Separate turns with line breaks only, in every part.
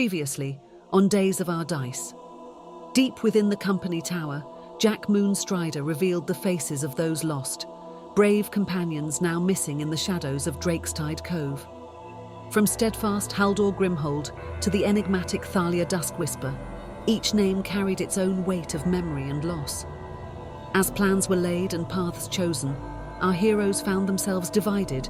Previously, on Days of Our Dice. Deep within the company tower, Jack Moonstrider revealed the faces of those lost, brave companions now missing in the shadows of Drakestide Cove. From steadfast Haldor Grimhold to the enigmatic Thalia Duskwhisper, each name carried its own weight of memory and loss. As plans were laid and paths chosen, our heroes found themselves divided,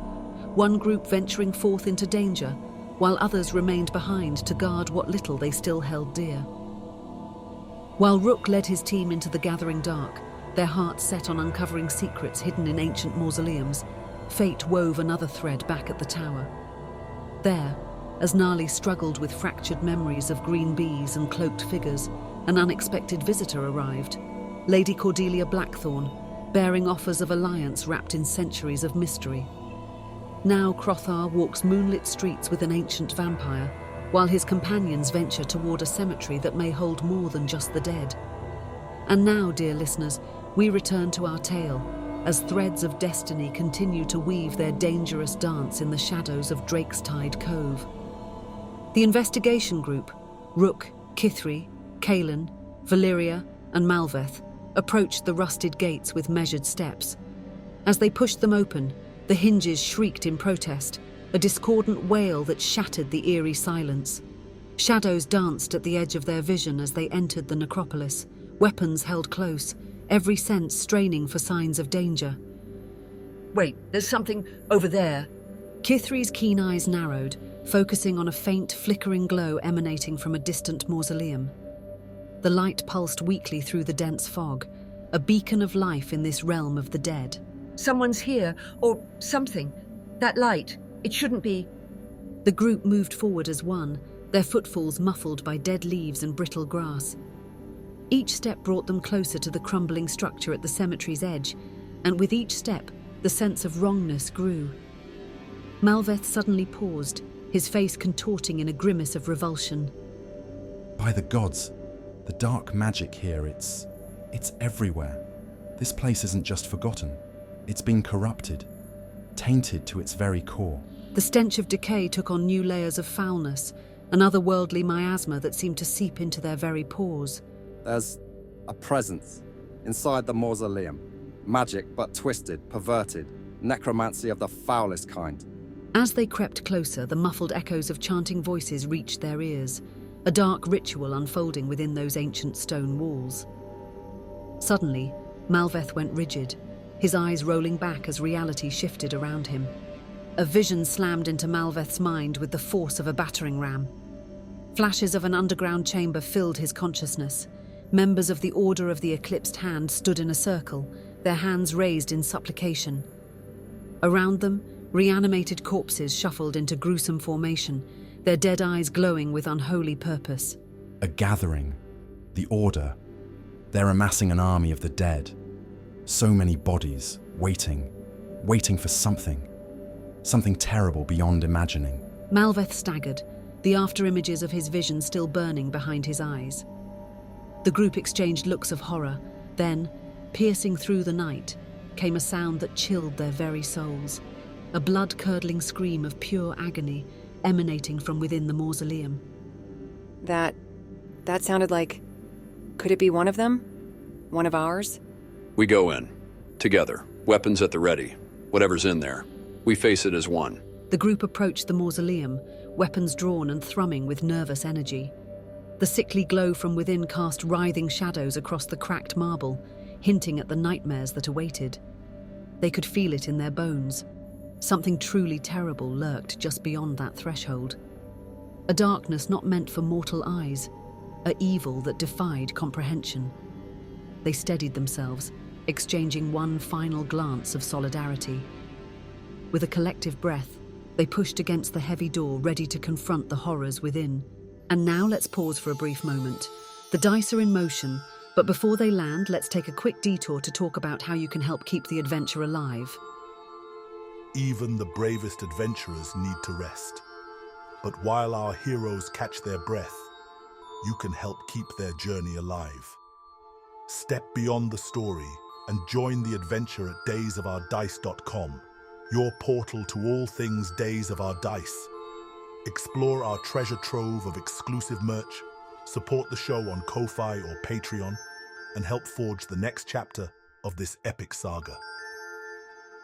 one group venturing forth into danger, while others remained behind to guard what little they still held dear. While Rook led his team into the gathering dark, their hearts set on uncovering secrets hidden in ancient mausoleums, fate wove another thread back at the tower. There, as Gnarly struggled with fractured memories of green bees and cloaked figures, an unexpected visitor arrived, Lady Cordelia Blackthorne, bearing offers of alliance wrapped in centuries of mystery. Now Krothar walks moonlit streets with an ancient vampire, while his companions venture toward a cemetery that may hold more than just the dead. And now, dear listeners, we return to our tale, as threads of destiny continue to weave their dangerous dance in the shadows of Drakestide Cove. The investigation group, Rook, Kithri, Kaelin, Valyria, and Malveth, approached the rusted gates with measured steps. As they pushed them open, the hinges shrieked in protest, a discordant wail that shattered the eerie silence. Shadows danced at the edge of their vision as they entered the necropolis, weapons held close, every sense straining for signs of danger.
Wait, there's something over there.
Kithri's keen eyes narrowed, focusing on a faint, flickering glow emanating from a distant mausoleum. The light pulsed weakly through the dense fog, a beacon of life in this realm of the dead.
Someone's here, or something. That light, it shouldn't be.
The group moved forward as one, their footfalls muffled by dead leaves and brittle grass. Each step brought them closer to the crumbling structure at the cemetery's edge, and with each step, the sense of wrongness grew. Malveth suddenly paused, his face contorting in a grimace of revulsion.
By the gods, the dark magic here, it's everywhere. This place isn't just forgotten. It's been corrupted, tainted to its very core.
The stench of decay took on new layers of foulness, an otherworldly miasma that seemed to seep into their very pores.
There's a presence inside the mausoleum. Magic, but twisted, perverted. Necromancy of the foulest kind.
As they crept closer, the muffled echoes of chanting voices reached their ears, a dark ritual unfolding within those ancient stone walls. Suddenly, Malveth went rigid, his eyes rolling back as reality shifted around him. A vision slammed into Malveth's mind with the force of a battering ram. Flashes of an underground chamber filled his consciousness. Members of the Order of the Eclipsed Hand stood in a circle, their hands raised in supplication. Around them, reanimated corpses shuffled into gruesome formation, their dead eyes glowing with unholy purpose.
A gathering. The Order. They're amassing an army of the dead. So many bodies, waiting for something. Something terrible beyond imagining.
Malveth staggered, the after-images of his vision still burning behind his eyes. The group exchanged looks of horror, then, piercing through the night, came a sound that chilled their very souls. A blood-curdling scream of pure agony emanating from within the mausoleum.
That sounded like... Could it be one of them? One of ours?
We go in. Together. Weapons at the ready. Whatever's in there. We face it as one.
The group approached the mausoleum, weapons drawn and thrumming with nervous energy. The sickly glow from within cast writhing shadows across the cracked marble, hinting at the nightmares that awaited. They could feel it in their bones. Something truly terrible lurked just beyond that threshold. A darkness not meant for mortal eyes, a evil that defied comprehension. They steadied themselves, exchanging one final glance of solidarity. With a collective breath, they pushed against the heavy door, ready to confront the horrors within. And now let's pause for a brief moment. The dice are in motion, but before they land, let's take a quick detour to talk about how you can help keep the adventure alive.
Even the bravest adventurers need to rest. But while our heroes catch their breath, you can help keep their journey alive. Step beyond the story and join the adventure at daysofourdice.com, your portal to all things Days of Our Dice. Explore our treasure trove of exclusive merch, support the show on Ko-Fi or Patreon, and help forge the next chapter of this epic saga.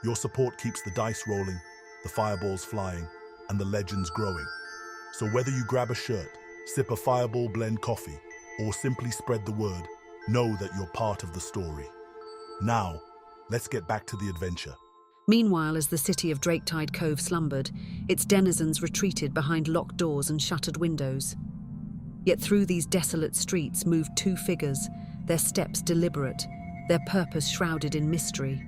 Your support keeps the dice rolling, the fireballs flying, and the legends growing. So whether you grab a shirt, sip a Fireball blend coffee, or simply spread the word, know that you're part of the story. Now, let's get back to the adventure.
Meanwhile, as the city of Draketide Cove slumbered, its denizens retreated behind locked doors and shuttered windows. Yet through these desolate streets moved two figures, their steps deliberate, their purpose shrouded in mystery.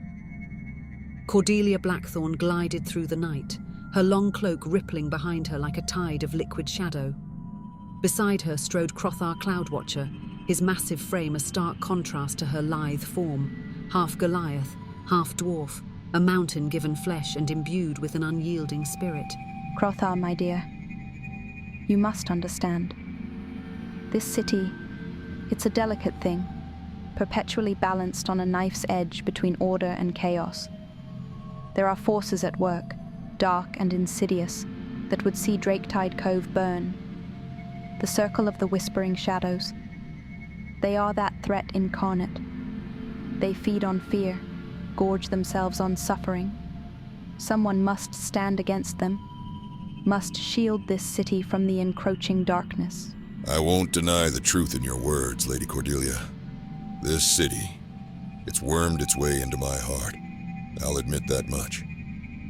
Cordelia Blackthorne glided through the night, her long cloak rippling behind her like a tide of liquid shadow. Beside her strode Krothar Cloudwatcher, his massive frame a stark contrast to her lithe form, half Goliath, half dwarf, a mountain given flesh and imbued with an unyielding spirit.
Krothar, my dear, you must understand. This city, it's a delicate thing, perpetually balanced on a knife's edge between order and chaos. There are forces at work, dark and insidious, that would see Draketide Cove burn. The circle of the whispering shadows. They are that threat incarnate. They feed on fear, gorge themselves on suffering. Someone must stand against them, must shield this city from the encroaching darkness.
I won't deny the truth in your words, Lady Cordelia. This city, it's wormed its way into my heart. I'll admit that much.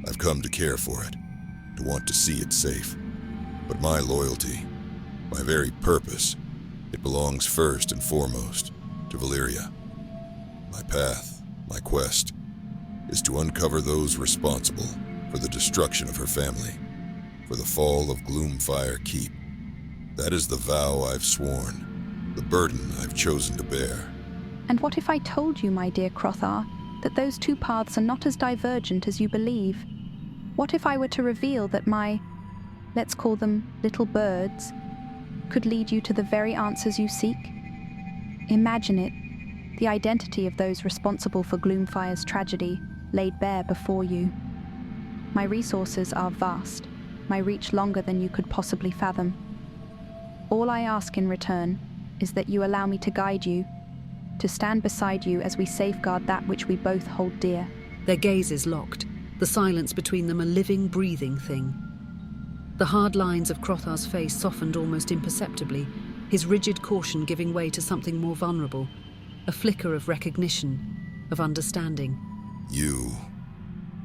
I've come to care for it, to want to see it safe. But my loyalty, my very purpose, it belongs first and foremost to Valyria. My path, my quest, is to uncover those responsible for the destruction of her family, for the fall of Gloomfire Keep. That is the vow I've sworn, the burden I've chosen to bear.
And what if I told you, my dear Krothar, that those two paths are not as divergent as you believe? What if I were to reveal that my, let's call them little birds, could lead you to the very answers you seek? Imagine it, the identity of those responsible for Gloomfire's tragedy laid bare before you. My resources are vast, my reach longer than you could possibly fathom. All I ask in return is that you allow me to guide you, to stand beside you as we safeguard that which we both hold dear.
Their gazes locked, the silence between them a living, breathing thing. The hard lines of Krothar's face softened almost imperceptibly, his rigid caution giving way to something more vulnerable, a flicker of recognition, of understanding.
You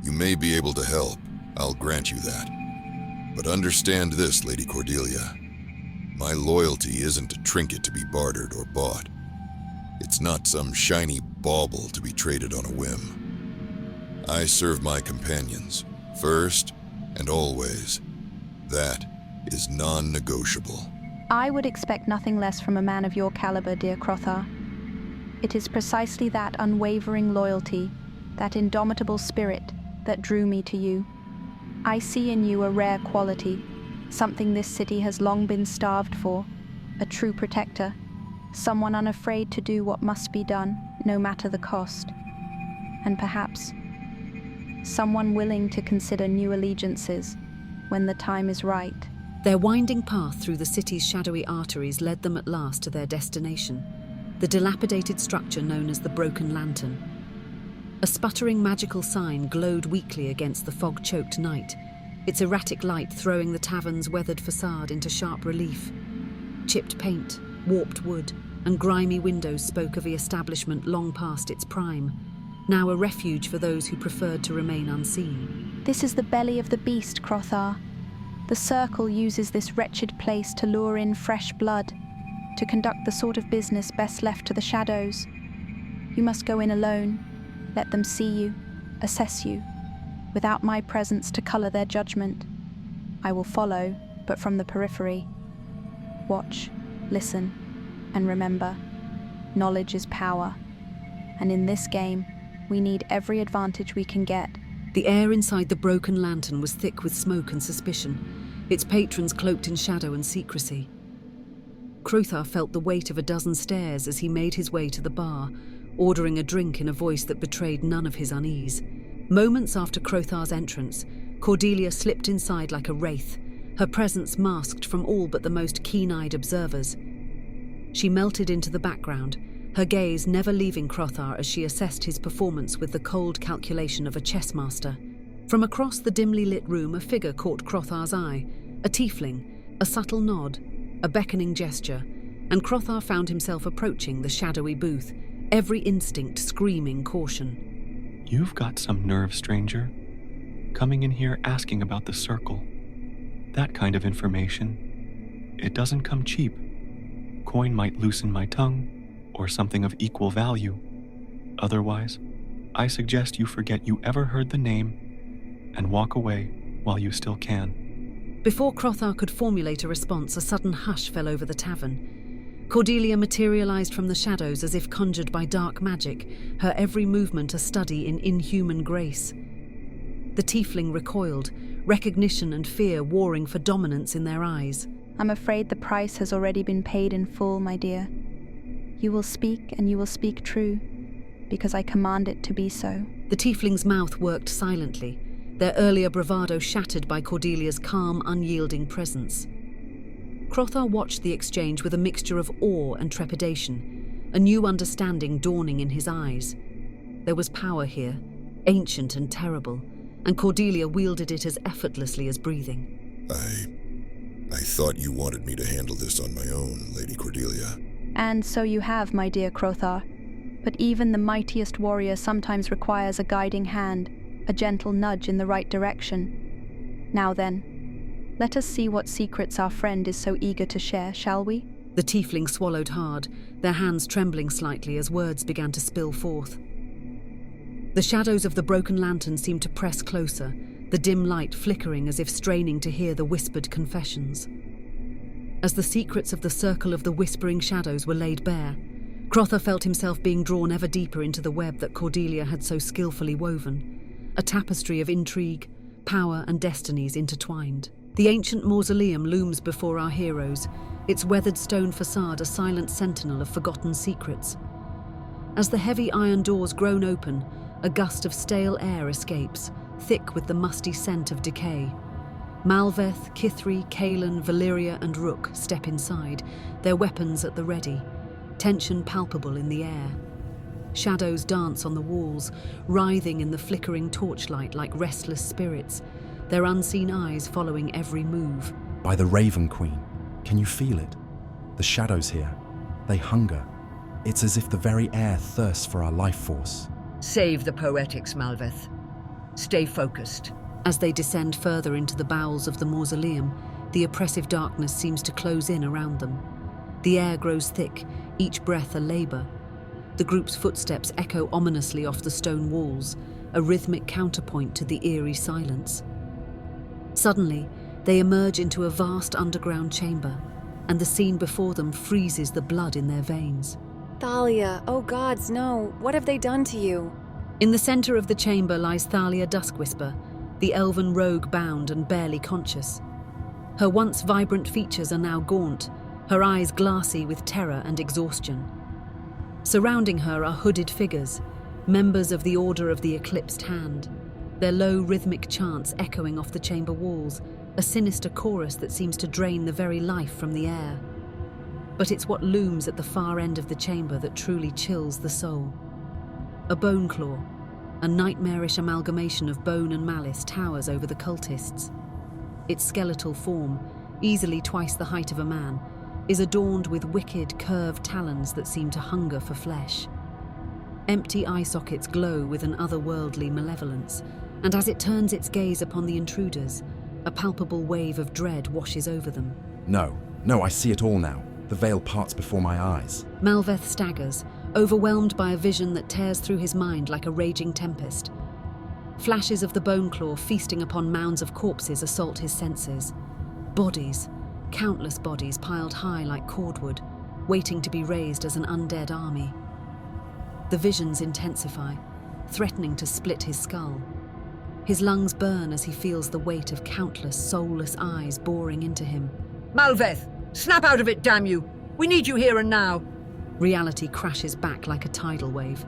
may be able to help, I'll grant you that. But understand this, Lady Cordelia. My loyalty isn't a trinket to be bartered or bought. It's not some shiny bauble to be traded on a whim. I serve my companions, first and always. That is non-negotiable.
I would expect nothing less from a man of your caliber, dear Krothar. It is precisely that unwavering loyalty, that indomitable spirit, that drew me to you. I see in you a rare quality, something this city has long been starved for, a true protector, someone unafraid to do what must be done, no matter the cost. And perhaps, someone willing to consider new allegiances when the time is right.
Their winding path through the city's shadowy arteries led them at last to their destination, the dilapidated structure known as the Broken Lantern. A sputtering magical sign glowed weakly against the fog-choked night, its erratic light throwing the tavern's weathered facade into sharp relief. Chipped paint, warped wood, and grimy windows spoke of the establishment long past its prime, now a refuge for those who preferred to remain unseen.
This is the belly of the beast, Krothar. The Circle uses this wretched place to lure in fresh blood, to conduct the sort of business best left to the shadows. You must go in alone, let them see you, assess you, without my presence to colour their judgment. I will follow, but from the periphery. Watch, listen, and remember, knowledge is power. And in this game, we need every advantage we can get.
The air inside the Broken Lantern was thick with smoke and suspicion, its patrons cloaked in shadow and secrecy. Krothar felt the weight of a dozen stares as he made his way to the bar, ordering a drink in a voice that betrayed none of his unease. Moments after Krothar's entrance, Cordelia slipped inside like a wraith, her presence masked from all but the most keen-eyed observers. She melted into the background, her gaze never leaving Krothar as she assessed his performance with the cold calculation of a chess master. From across the dimly lit room, a figure caught Krothar's eye, a tiefling, a subtle nod, a beckoning gesture, and Krothar found himself approaching the shadowy booth, every instinct screaming caution.
You've got some nerve, stranger. Coming in here asking about the circle. That kind of information. It doesn't come cheap. Coin might loosen my tongue, or something of equal value. Otherwise, I suggest you forget you ever heard the name and walk away while you still can.
Before Krothar could formulate a response, a sudden hush fell over the tavern. Cordelia materialized from the shadows as if conjured by dark magic, her every movement a study in inhuman grace. The tiefling recoiled, recognition and fear warring for dominance in their eyes.
I'm afraid the price has already been paid in full, my dear. You will speak, and you will speak true, because I command it to be so.
The tiefling's mouth worked silently, their earlier bravado shattered by Cordelia's calm, unyielding presence. Krothar watched the exchange with a mixture of awe and trepidation, a new understanding dawning in his eyes. There was power here, ancient and terrible, and Cordelia wielded it as effortlessly as breathing.
I thought you wanted me to handle this on my own, Lady Cordelia.
And so you have, my dear Krothar. But even the mightiest warrior sometimes requires a guiding hand, a gentle nudge in the right direction. Now then, let us see what secrets our friend is so eager to share, shall we?
The tiefling swallowed hard, their hands trembling slightly as words began to spill forth. The shadows of the broken lantern seemed to press closer, the dim light flickering as if straining to hear the whispered confessions. As the secrets of the circle of the whispering shadows were laid bare, Krothar felt himself being drawn ever deeper into the web that Cordelia had so skillfully woven, a tapestry of intrigue, power and destinies intertwined. The ancient mausoleum looms before our heroes, its weathered stone facade a silent sentinel of forgotten secrets. As the heavy iron doors groan open, a gust of stale air escapes, thick with the musty scent of decay. Malveth, Kithri, Kaelin, Valyria and Rook step inside, their weapons at the ready, tension palpable in the air. Shadows dance on the walls, writhing in the flickering torchlight like restless spirits, their unseen eyes following every move.
By the Raven Queen, can you feel it? The shadows here, they hunger. It's as if the very air thirsts for our life force.
Save the poetics, Malveth. Stay focused.
As they descend further into the bowels of the mausoleum, the oppressive darkness seems to close in around them. The air grows thick, each breath a labor. The group's footsteps echo ominously off the stone walls, a rhythmic counterpoint to the eerie silence. Suddenly, they emerge into a vast underground chamber, and the scene before them freezes the blood in their veins.
Thalia, oh gods, no. What have they done to you?
In the center of the chamber lies Thalia Duskwhisper, the elven rogue bound and barely conscious. Her once vibrant features are now gaunt, her eyes glassy with terror and exhaustion. Surrounding her are hooded figures, members of the Order of the Eclipsed Hand, their low rhythmic chants echoing off the chamber walls, a sinister chorus that seems to drain the very life from the air. But it's what looms at the far end of the chamber that truly chills the soul. A Boneclaw, a nightmarish amalgamation of bone and malice, towers over the cultists. Its skeletal form, easily twice the height of a man, is adorned with wicked, curved talons that seem to hunger for flesh. Empty eye sockets glow with an otherworldly malevolence, and as it turns its gaze upon the intruders, a palpable wave of dread washes over them.
No, I see it all now. The veil parts before my eyes.
Malveth staggers, overwhelmed by a vision that tears through his mind like a raging tempest. Flashes of the Boneclaw feasting upon mounds of corpses assault his senses. Bodies, countless bodies piled high like cordwood, waiting to be raised as an undead army. The visions intensify, threatening to split his skull. His lungs burn as he feels the weight of countless soulless eyes boring into him.
Malveth, snap out of it, damn you! We need you here and now!
Reality crashes back like a tidal wave.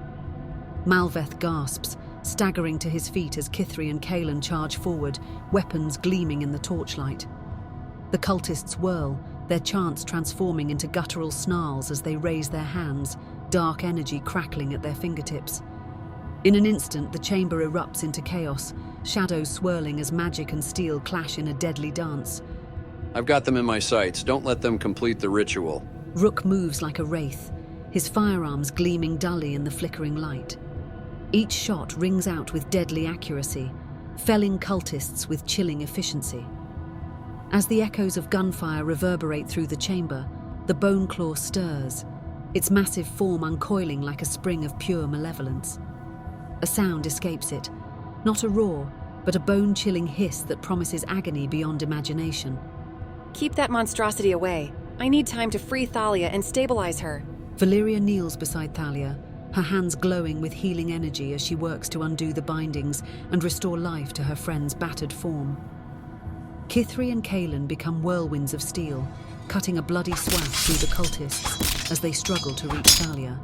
Malveth gasps, staggering to his feet as Kithri and Kaelin charge forward, weapons gleaming in the torchlight. The cultists whirl, their chants transforming into guttural snarls as they raise their hands, dark energy crackling at their fingertips. In an instant, the chamber erupts into chaos, shadows swirling as magic and steel clash in a deadly dance.
I've got them in my sights. Don't let them complete the ritual.
Rook moves like a wraith, his firearms gleaming dully in the flickering light. Each shot rings out with deadly accuracy, felling cultists with chilling efficiency. As the echoes of gunfire reverberate through the chamber, the Boneclaw stirs, its massive form uncoiling like a spring of pure malevolence. A sound escapes it, not a roar, but a bone-chilling hiss that promises agony beyond imagination.
Keep that monstrosity away. I need time to free Thalia and stabilize her.
Valeria kneels beside Thalia, her hands glowing with healing energy as she works to undo the bindings and restore life to her friend's battered form. Kithri and Kaelin become whirlwinds of steel, cutting a bloody swath through the cultists as they struggle to reach Thalia.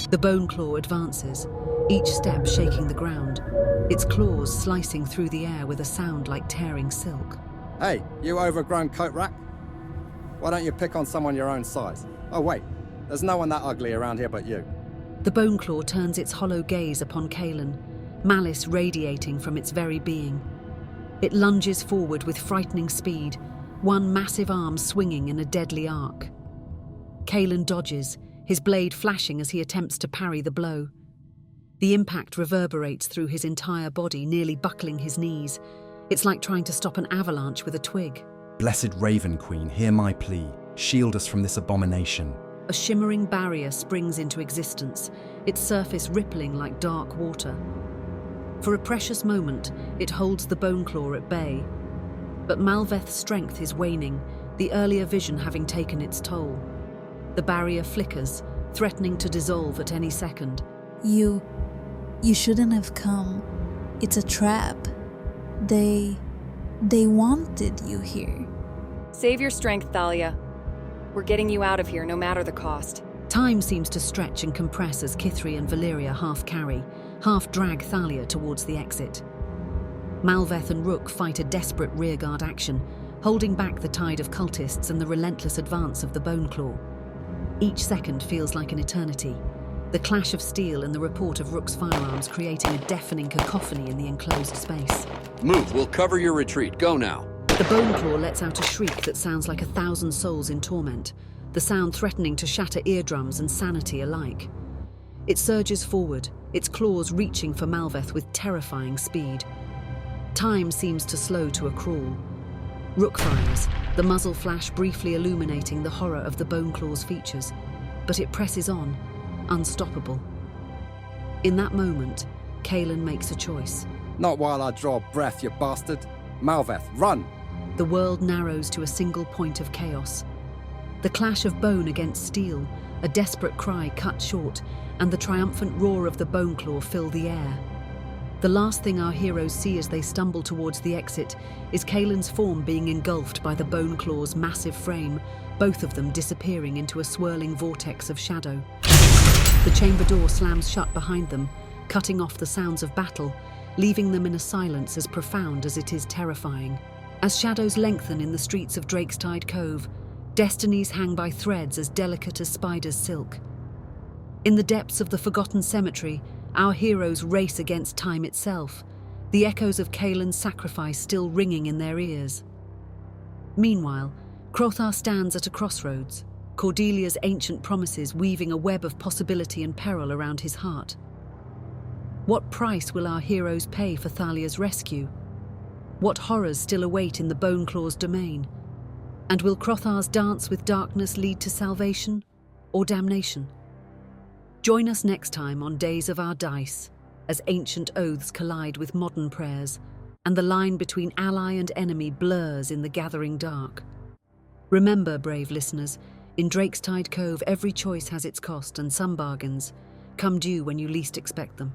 The Boneclaw advances, each step shaking the ground, its claws slicing through the air with a sound like tearing silk.
Hey, you overgrown coat rack? Why don't you pick on someone your own size? Oh wait, there's no one that ugly around here but you.
The Boneclaw turns its hollow gaze upon Kaelin, malice radiating from its very being. It lunges forward with frightening speed, one massive arm swinging in a deadly arc. Kaelin dodges, his blade flashing as he attempts to parry the blow. The impact reverberates through his entire body, nearly buckling his knees. It's like trying to stop an avalanche with a twig.
Blessed Raven Queen, hear my plea. Shield us from this abomination.
A shimmering barrier springs into existence, its surface rippling like dark water. For a precious moment, it holds the Boneclaw at bay. But Malveth's strength is waning, the earlier vision having taken its toll. The barrier flickers, threatening to dissolve at any second.
You shouldn't have come. It's a trap. They wanted you here.
Save your strength, Thalia. We're getting you out of here, no matter the cost.
Time seems to stretch and compress as Kithri and Valeria half carry, half drag Thalia towards the exit. Malveth and Rook fight a desperate rearguard action, holding back the tide of cultists and the relentless advance of the Boneclaw. Each second feels like an eternity, the clash of steel and the report of Rook's firearms creating a deafening cacophony in the enclosed space.
Move, we'll cover your retreat. Go now.
The Boneclaw lets out a shriek that sounds like 1,000 souls in torment, the sound threatening to shatter eardrums and sanity alike. It surges forward, its claws reaching for Malveth with terrifying speed. Time seems to slow to a crawl. Rook fires, the muzzle flash briefly illuminating the horror of the Boneclaw's features, but it presses on, unstoppable. In that moment, Kaelin makes a choice.
Not while I draw breath, you bastard. Malveth, run!
The world narrows to a single point of chaos. The clash of bone against steel, a desperate cry cut short, and the triumphant roar of the Boneclaw fill the air. The last thing our heroes see as they stumble towards the exit is Kaelin's form being engulfed by the Boneclaw's massive frame, both of them disappearing into a swirling vortex of shadow. The chamber door slams shut behind them, cutting off the sounds of battle, leaving them in a silence as profound as it is terrifying. As shadows lengthen in the streets of Drakestide Cove, destinies hang by threads as delicate as spider's silk. In the depths of the forgotten cemetery, our heroes race against time itself, the echoes of Kaelin's sacrifice still ringing in their ears. Meanwhile, Krothar stands at a crossroads, Cordelia's ancient promises weaving a web of possibility and peril around his heart. What price will our heroes pay for Thalia's rescue? What horrors still await in the Boneclaw's domain? And will Krothar's dance with darkness lead to salvation or damnation? Join us next time on Days of Our Dice, as ancient oaths collide with modern prayers, and the line between ally and enemy blurs in the gathering dark. Remember, brave listeners, in Drakestide Cove every choice has its cost, and some bargains come due when you least expect them.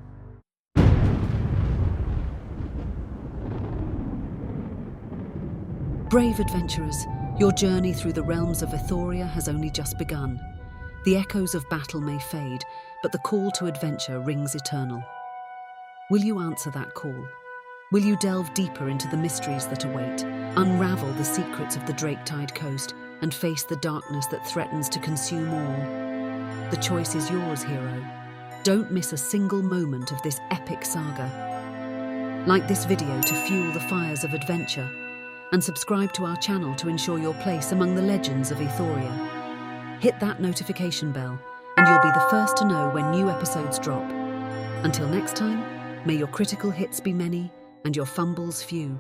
Brave adventurers, your journey through the realms of Ethoria has only just begun. The echoes of battle may fade, but the call to adventure rings eternal. Will you answer that call? Will you delve deeper into the mysteries that await, unravel the secrets of the Draketide coast, and face the darkness that threatens to consume all? The choice is yours, hero. Don't miss a single moment of this epic saga. Like this video to fuel the fires of adventure, and subscribe to our channel to ensure your place among the legends of Ethoria. Hit that notification bell, and you'll be the first to know when new episodes drop. Until next time, may your critical hits be many and your fumbles few.